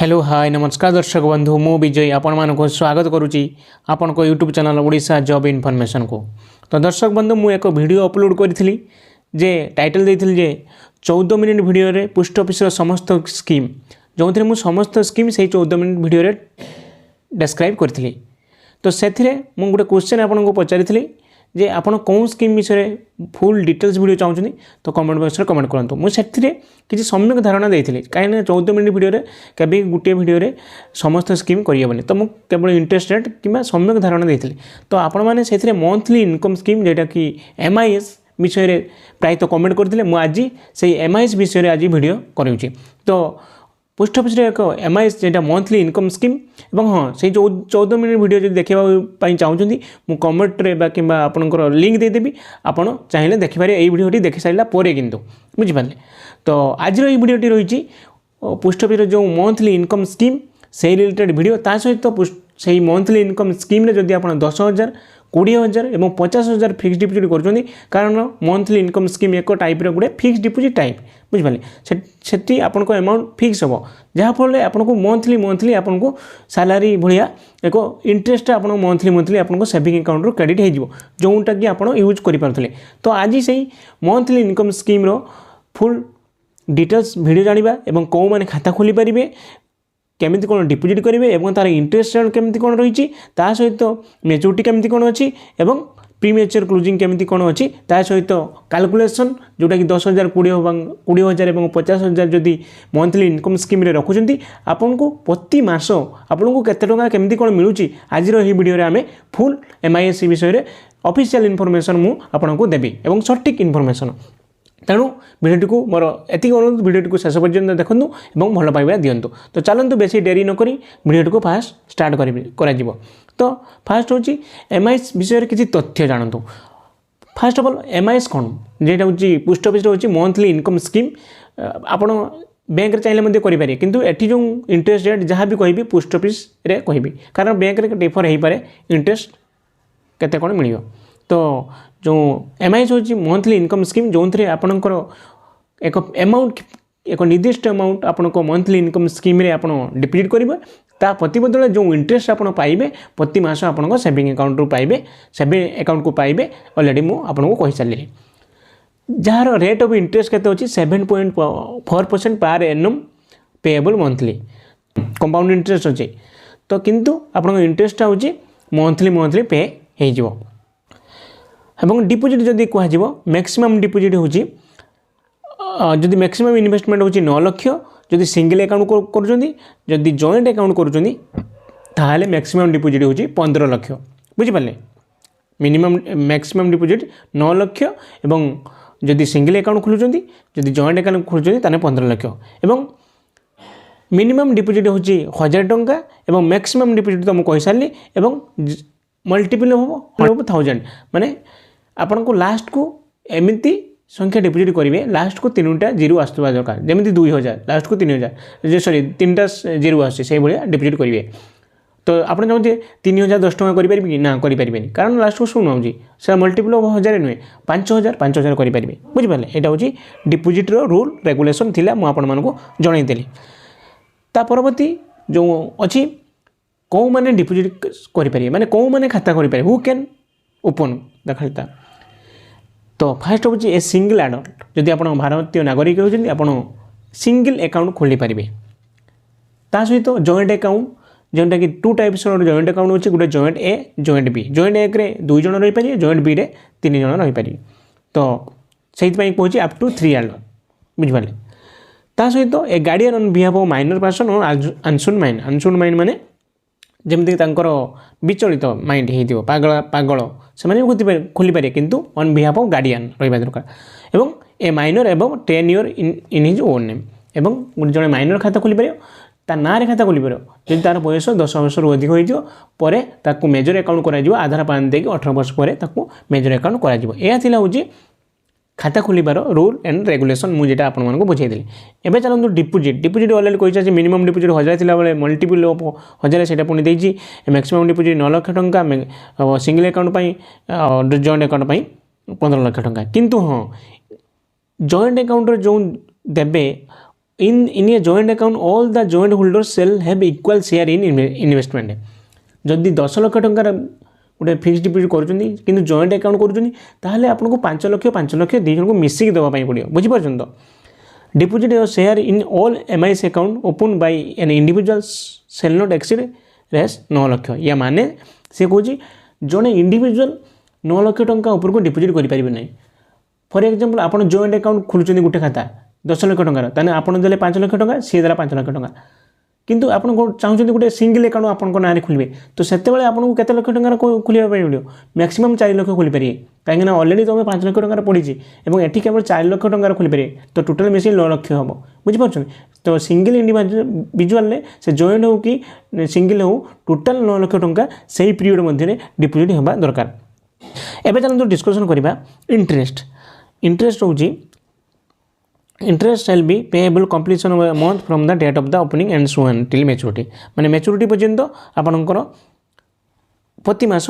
Hello hi नमस्कार दर्शक बंधु मु विजय आपण मानक स्वागत करुच्ची आपण को YouTube channel Odisha job information को। तो दर्शक बंधु मु एक वीडियो अपलोड करी जे टाइटल देइथिल जे 14 मिनिट वीडियो रे पोस्ट ऑफिस रो समस्त स्कीम जो मु समस्त स्कीम से 14 मिनिट वीडियो रे डिस्क्राइब करी। तो से मु गोटे क्वेश्चन आपन को पचारि जे आपन कौन स्कीम विषय फुल डिटेल्स वीडियो चाहते तो कमेंट बॉक्स में कमेंट करूँ। मुझे किसी सम्यक धारणा देती कहीं 14 मिनिट वीडियो कभी गोटे वीडियो समस्त स्कीम करहबनी तो मुझे केवल इंटरेस्टेड कि सम्यक धारणा देती। तो आपण मैंने से मंथली इनकम स्कीम जेटा कि MIS विषय प्रायतः कमेंट करते मुझे से MIS विषय आज वीडियो करूँ। तो पोस्ट ऑफिस एक MIS जेटा मंथली इनकम स्कीम और हाँ से जो 14 मिनिट वीडियो जो देखा चाहूँगी मुझे कमेंट कि आपंकर लिंक देदेवी आपड़ चाहिए देखिपारे ये वीडियो देख सारा किंतु बुझिपारे। तो आज ये वीडियोटी रही पोस्ट ऑफिस जो मंथली इनकम स्कीम से रिलेटेड वीडियो ता सहित से मंथली इनकम स्कीम जदि आप 10,000 20,000 और 50,000 फिक्स डिपोजिट कर कारण मंथली इनकम स्कीम एक टाइप गोटे फिक्स डिपोजिट टाइप बुझिपारे से आपन को अमाउंट फिक्स हम जहाँफल आपन को मंथली आपन को सैलरी भाया एक इंटरेस्ट आप मंथली आपन को सेविंग अकाउंट रो क्रेडिट हो जोटा कि आप यूज करें। तो आज से मंथली इनकम स्कीम रो फुल डिटेल्स वीडियो जानिबा एवं कौ माने खाता खोली पारिबे केमिति कोन डिपोजिट करेंगे एवं तार इंटरेस्ट रेट केमिति कोन रही सहित मैच्योरिटी केमिति कोन अच्छी एवं प्रीमेच्योर क्लोजिंग केमिति कोन अच्छी सहित कैलकुलेशन जोटा कि 10,000 20,000 और 50,000 जदि मंथली इनकम स्कीम रे रखुचंती आपन को प्रति मास आपन को केते टका केमिति कोन मिलुची आज रो ही वीडियो रे आमे फुल MIS विषय रे ऑफिशियल इनफॉरमेशन मु आपन को देबी एवं सटीक इनफॉरमेशन। तेणु भिडियोटी को मोर एति अनुरोध भिडियोटी को शेष पर्यंत देखूँ और भल पाइबा दिंतु। तो चलतु बेसी डेरी नक भिडियोटी को फास्ट स्टार्ट कर। तो फास्ट हूँ MIS विषय किसी तथ्य जानतु। फास्ट ऑफ ऑल MIS कौन जेटा हूँ पोस्ट ऑफिस हूँ मंथली इनकम स्कीम आपण बैंक चाहिए करेंगे किंतु एटी जो इंटरेस्ट रेट जहाँ भी कहि पोस्ट ऑफिस रे कहि कारण बैंक रे डिफर हो पारे इंटरेस्ट केते कौन मिल। तो जो MIS हूँ मंथली इनकम स्कीम जो थे आपणकर एक अमाउंट एक निर्दिष्ट अमाउंट आपण को मंथली इनकम स्कीम रे आपण डिपोजिट करेंगे ता प्रतिबदल जो इंटरेस्ट आप पाइबे प्रति मास आप सेविंग अकाउंट रू पाइबे सेविंग अकाउंट को पाइबे ऑलरेडी मुझे कही सारे जार रेट ऑफ इंटरेस्ट केते होची 7.4% per annum payable monthly compound interest अच्छे। तो किंतु आपण इंटरेस्ट होची मंथली पे हो एवं डिपोजिट जदि कह मैक्सिमम डिपोजिट होची जदि मैक्सिमम इन्वेस्टमेंट होची 9 लाख जदि सिंगल अकाउंट करुँच जॉइंट अकाउंट करुँच मैक्सिमम डिपोजिट होची 15 लाख बुझिपारे। मिनिमम मैक्सिमम डिपोजिट 9 लाख एवं जदि सिंगल अकाउंट खोलुँच जदि जॉइंट अकाउंट खोलुँच 15 लाख एवं मिनिमम डिपोजिट होची 1,000 टंका एवं मैक्सिमम डिपोजिट तो मुझे कही सारी एवं मल्टीपल हम 1000 माने आपन को लास्ट को एमती संख्या डिपोजिट करेंगे लास्ट को 3टा जीरो आसवा दरकार जमी 2,000 लास्ट को 3,000 सॉरी 3टा जीरो आसे भाया डिपोजिट करेंगे। तो आपड़ चाहते 3,010 टଙ୍କା करेंगे कि ना करें कारण लास्ट को शुणु से मल्टीपल 1,000 नुहे 5,000 करेंगे बुझिपारे। यहाँ हूँ डिपोजिट रूल रेगुलेशन थी मुझे जनईली। ता परवर्ती जो अच्छी कौ मैंने डिपोजिट करें माने कौ मैंने खाता करें हु कैन ओपन खाता। तो फास्ट हूँ ए सिंगल एडल्ट जदि आप भारतीय नागरिक होती आप सिंगल अकाउंट खोली पारे ता सहित जॉइंट अकाउंट जोटा कि 2 टाइप्स जॉइंट अकाउंट अच्छे गोटे joint a joint B joint एक रे 2 जन रही पारे जॉइंट बी रे 3 जन रही पारे। तो से कहूँ अप टू 3 एडल्ट बुझिपारे। ता सहित a guardian on behalf of minor person और अनसोन माइंड माने जमीक विचलित माइंड हो पागल से खोली पारे किंतु ऑन बिहाफ ऑफ गार्डियन रहा दरकार एवं ए माइनर एवं 10 year in his own name एवं गोटे जड़े माइनर खाता खोली पार ता ना रे खाता खोली पार जब तार बयस 10 वर्ष अधिक हो मेजर अकाउंट कर आधार पान देकी 18 वर्ष पर मेजर अकाउंट कर खाता खोलिबार रूल एंड रेगुलेशन मुझे आपको बुझाई। एवं चलते डिपोजिट अलरेडी कही मिनिमम डिपोजिट 1,000 थी बेले मल्टीपल 1,000 से पुणी देती मैक्सिमम डिपोजिट 9 लाख टंका single account joint account 15 lakh टंका किंतु हाँ जॉइंट अकाउंट जो देवे in a joint account all the joint holders shall have equal share in investment. जदि 10 लाख टंकार गोटे फिक्स डिपोजिट कर जॉइंट अकाउंट करें आपको 5 लाख दी जन को मिसिक देवाई पड़ो बुझीपार। तो deposit your share in all MIS account open by an individual shall not exceed rs 9 lakh. या माने से कौन जड़े इंडिविजुअल 9 लाख टंका उपरको डिपोजिट करें ना। फॉर एग्जांपल आप जॉइंट अकाउंट खोलुଛନ୍ତି गोटे खाता 10 लाख टंकार ताने आपन देले 5 लाख टंका सी देला 5 लाख टंका किंतु आपन चाहते गोटे सिंगल अकाउंट आपन ना खोलबे तो सेते बेले आपन को केते लाख टंका खोलिया पड़ो मैक्सिमम 4 लाख खोली पारे कहीं ऑलरेडी तुम 5 लाख टंका पड़ी और एटी केवल 4 लाख टंका खोली पारे तो टोटल मिसी 9 लाख हम बुझीपार। तो सिंगल इंडिविजुअल से जॉइंट हो कि सिंगल हो टोटल 9 लाख टंका से पीरियड मध्य डिपोजिट होगा दरकार। एबे चलते डिस्कसन करबा इंटरेस्ट होची interest shall be payable completion of a month from the date of the opening and so on till maturity. माने मैच्योरिटी पर्यंत आपनकर प्रति मास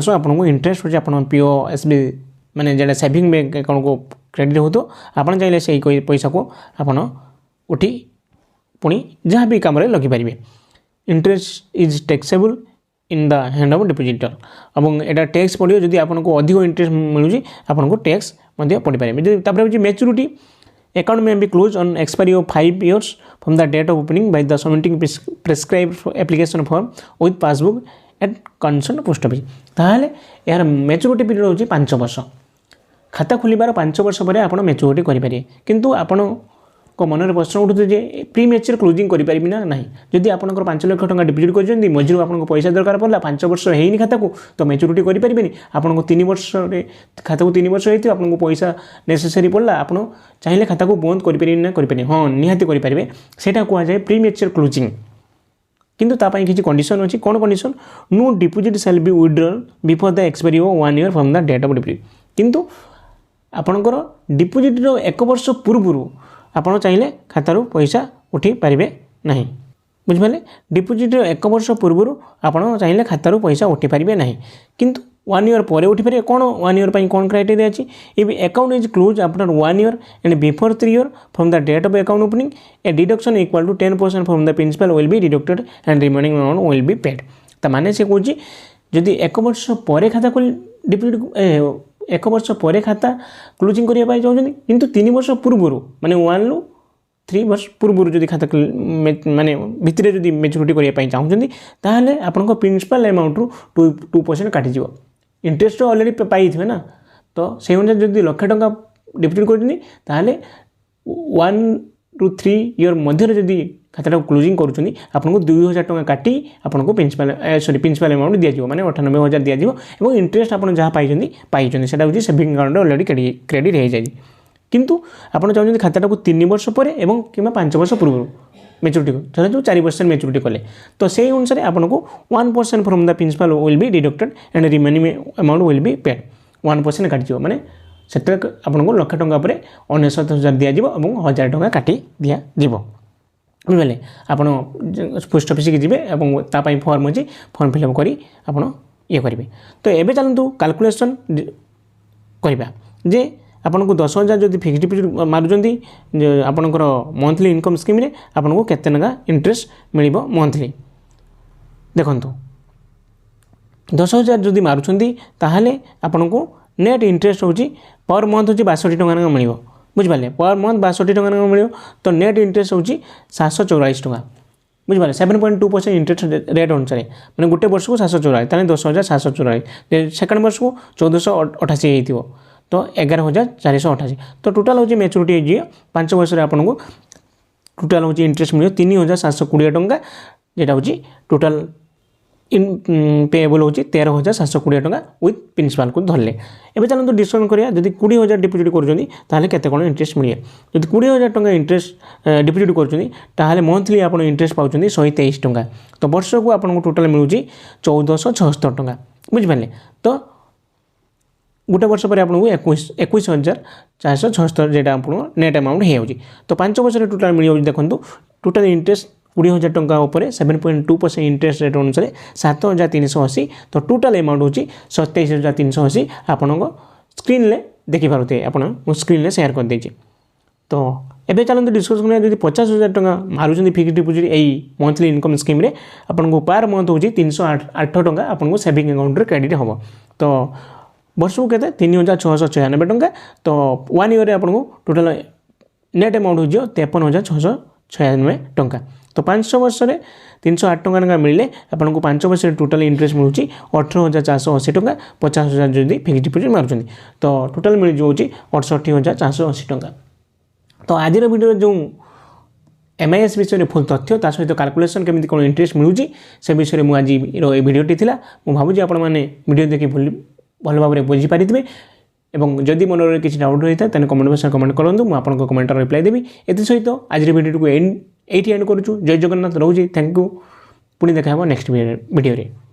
आपनको इंटरेस्ट होची आपन POSB माने जेडा सेविंग बैंक अकाउंट को क्रेडिट हो तो आपन चाहिले से पैसा को आपन उठी पुणी जहाँ भी काम लगे पारे। Interest is taxable in the hand of depositor और यहाँ टैक्स पड़ो जदि आपको अधिक इंटरेस्ट मिलूँ आपको टैक्स पड़ पारे। मैच्योरिटी अकाउंट में be close on expiry of 5 years from the date of opening by the submitting prescribed application form with passbook at concern post office. ताहले यार मैच्योरिटी पीरियड होची 5 वर्ष। खाता खोलिबार 5 वर्ष पर आप मैच्योरिटी करें किंतु आपण को मनर प्रश्न उठुते जे प्री मैच्योर क्लोजिंग करें ना ना जदि आप 5 लाख टंका डिपोजिट कर मझिर आपको पैसा दरकार पड़ा 5 वर्ष होनी खाता को तो मैच्योरिटी करें आपको 3 वर्ष खाता को 3 वर्ष होती आपको पैसा नेसेसरी पड़ा आप चाहिए खाता को बंद करें ना करें हाँ निहाती करेंगे से कहुए प्री मैच्योर क्लोजिंग। किंतु तापाई किसी कंडीशन अच्छी कौन condition no deposit shall be withdrawal before the expiry of 1 year from the date of deposit. किंतु आपणकर डिपोजिट 1 वर्ष पूर्व आपड़ चाहिए खातार पैसा उठी पारे ना बुझिपारे। डिपोजिट 1 वर्ष पूर्व आपड़ चाहिए खातार पैसा उठी पारे ना किंतु 1 year पर उठी पारे कौन 1 year पर कौन क्राइटेरिया अच्छी if account is close after 1 year and before 3 years from the date of account opening a deduction equal to 10% from the principal will be deducted and remaining amount will be paid. तो माने से कौन जदि 1 वर्ष पर खाता खोल deposit 1 वर्ष पर खाता क्लोजिंग करने चाहते किंतु 3 वर्ष पूर्व माने 1 ରୁ 3 वर्ष पूर्व जदि खाता माने भितर जदि मैच्योरिटी करने चाहते ताहले आपन प्रिंसिपल अमाउंट रू 2% काटिज इंटरेस्ट ऑलरेडी पाई थे ना तो से अनुसार जदि लाख टंका डिपोजिट कर 1 ରୁ 3 year मध्य जदि खाता क्लोजिंग करुँच आपको 2000 टंका काटी आपको प्रिंसिपल अमाउंट दिज्व माने 98,000 दिज्व और इंटरेस्ट आप जहाँ पाई से सेविंग अकाउंट ऑलरेडी क्रेडिट हो जाए। किंतु आप चाहते खाता को 3 वर्ष पर कि 5 वर्ष पूर्व मैच्योरिटी धर जो 4 वर्ष मैच्योरिटी कले तो से अनुसार आपको 1% from the principal will be deducted and remaining amount will be paid 1% काटिज माने से आपको लाख टंका पर 99,000 दिज्व और 1000 टंका काटी दिज्व बुझे। आप पोस्ट ऑफिस की जी और फॉर्म अच्छी फॉर्म फिलअप कर ये करेंगे। तो ये चलतु कैलकुलेशन करवा जे आपन को 10,000 जब फिक्स डिपोजिट मारुँच आपंकर मंथली इनकम स्कीम आपको केते टंका इंटरेस्ट मिल मंथली देखु 10,000 जब मारुँच ताहले आपन को नेट इंटरेस्ट होची पर मंथ होची 62 टंका मिल बुझिपारे पर मंथ 62 टंका मिल तो नेट इंटरेस्ट होची 744 टंका बुझिपारे 7.2% इंटरेस्ट रेट अनुसार मैंने गोटे वर्ष को 744 ताने 10,744 सेकेंड वर्ष को 1,488 हो तो 11,488 तो टोटाल होची मैच्योरिटी 5 वर्ष आपको टोटाल होची इंटरेस्ट मिले 3,720 टंका जेटा होची टोटाल इन पेएबल होची 13,720 टंका विथ प्रिंसिपल को धरले। एबे चलते डिस्कसन करिया जदि 20,000 डिपोजिट करूछनी ताहले केते कोन इंटरेस्ट मिले जदि 20,000 टंका इंटरेस्ट डिपोजिट करूछनी ताहले मंथली आपण इंटरेस्ट पाउछनी 123 टंका तो वर्ष को आपन टोटाल मिलुची 1,476 टंका बुझिपाले। तो गोटे वर्ष पर आपको 21,476 जेटा आपको नेट अमाउंट हो तो 5 वर्ष टोटाल मिल देखो टोटाल इंटरेस्ट 20,000 टंका उपर 7.2% इंटरेस्ट रेट अनुसार 7,380 तो टोटाल अमाउंट होची 27,380 आपण स्क्रीन ले देखि पारुते आपण स्क्रीन ले शेयर कर देछि। तो एबे चलते डिस्कस करना जब 50,000 टका मारुँच फिक्स डिपोजिट यही मंथली इनकम स्कीम आपको पर मंथ हो 308 टका आपको सेविंग अकाउंट क्रेडिट हम तो वर्ष को केते 3,696 टका तो 1 ईयर आपको टोटाल नेट अमाउंट हो 53,696 टका तो 500 वर्ष में 308 टका मिले आपको 5 वर्ष टोटाल इंटरेस्ट मिलूँ 18,480 टका 50,000 जब फिक्स डिपोजिट मार्च तो टोटाल मिल जाऊँगी 68,480 टका तो आज वीडियो जो MIS विषय में फुल तथ्य ता सहित कैलकुलेशन केमी कौन इंटरेस्ट मिलूँ से विषय में आज भिडियोटी था मुझे भावुँ आपण मैंने वीडियो देखिए भल भाव में बुझीपारे एवं जदि मन में किसी डाउट रही है कमेंट बक्स कमेंट करूँ मुझे आपको कमेंट रिप्लाई देवी ए सहित आज वीडियो को एंड करूँ जय जगन्नाथ रोज थैंक यू पुणी देखा नेक्स्ट वीडियो।